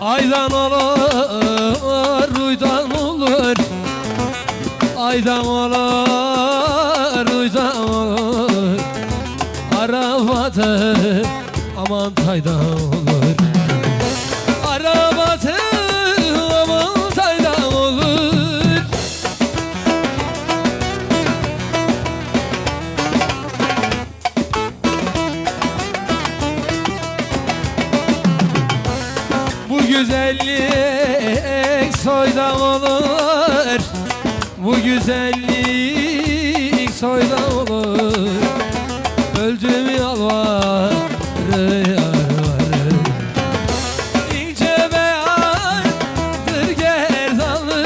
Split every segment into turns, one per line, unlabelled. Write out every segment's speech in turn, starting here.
Aydan olur, uydan olur. Aydan olur, uydan olur. Arabatı aman taydan olur. Arabatı aman taydan olur. Bu güzellik soydan olur. Bu güzellik soydan olur. Öldüm yalvarı yalvarı. İnce beyazdır gerdanlı.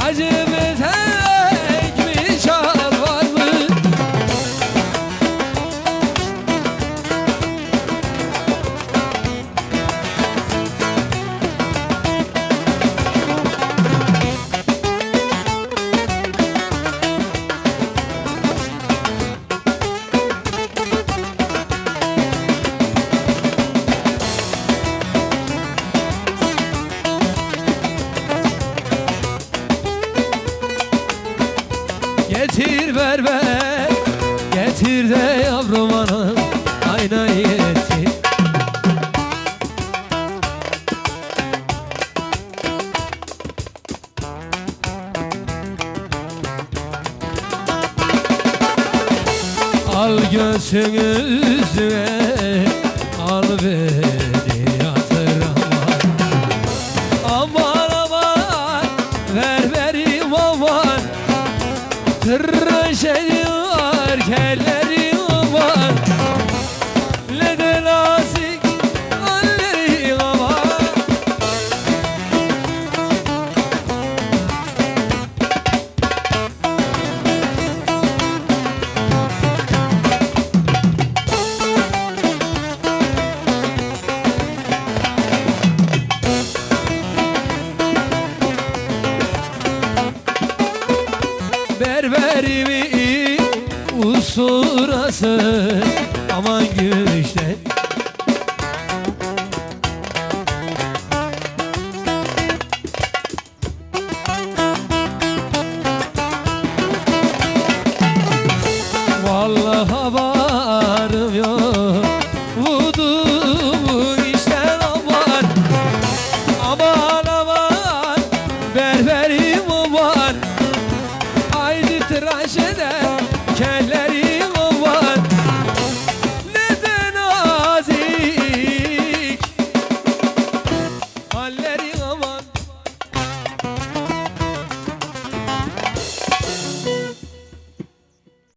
Acı betek mi şalvar mı? Getir berber, getir de yavrum anam aynayı getir. Al göğsünüzüne, al beni yatır aman. Aman aman, ver verim aman. Tıraşeli var, kelleri var. Ne de nazik halleri var. Berberimin usurası aman gümüşler. Vallahi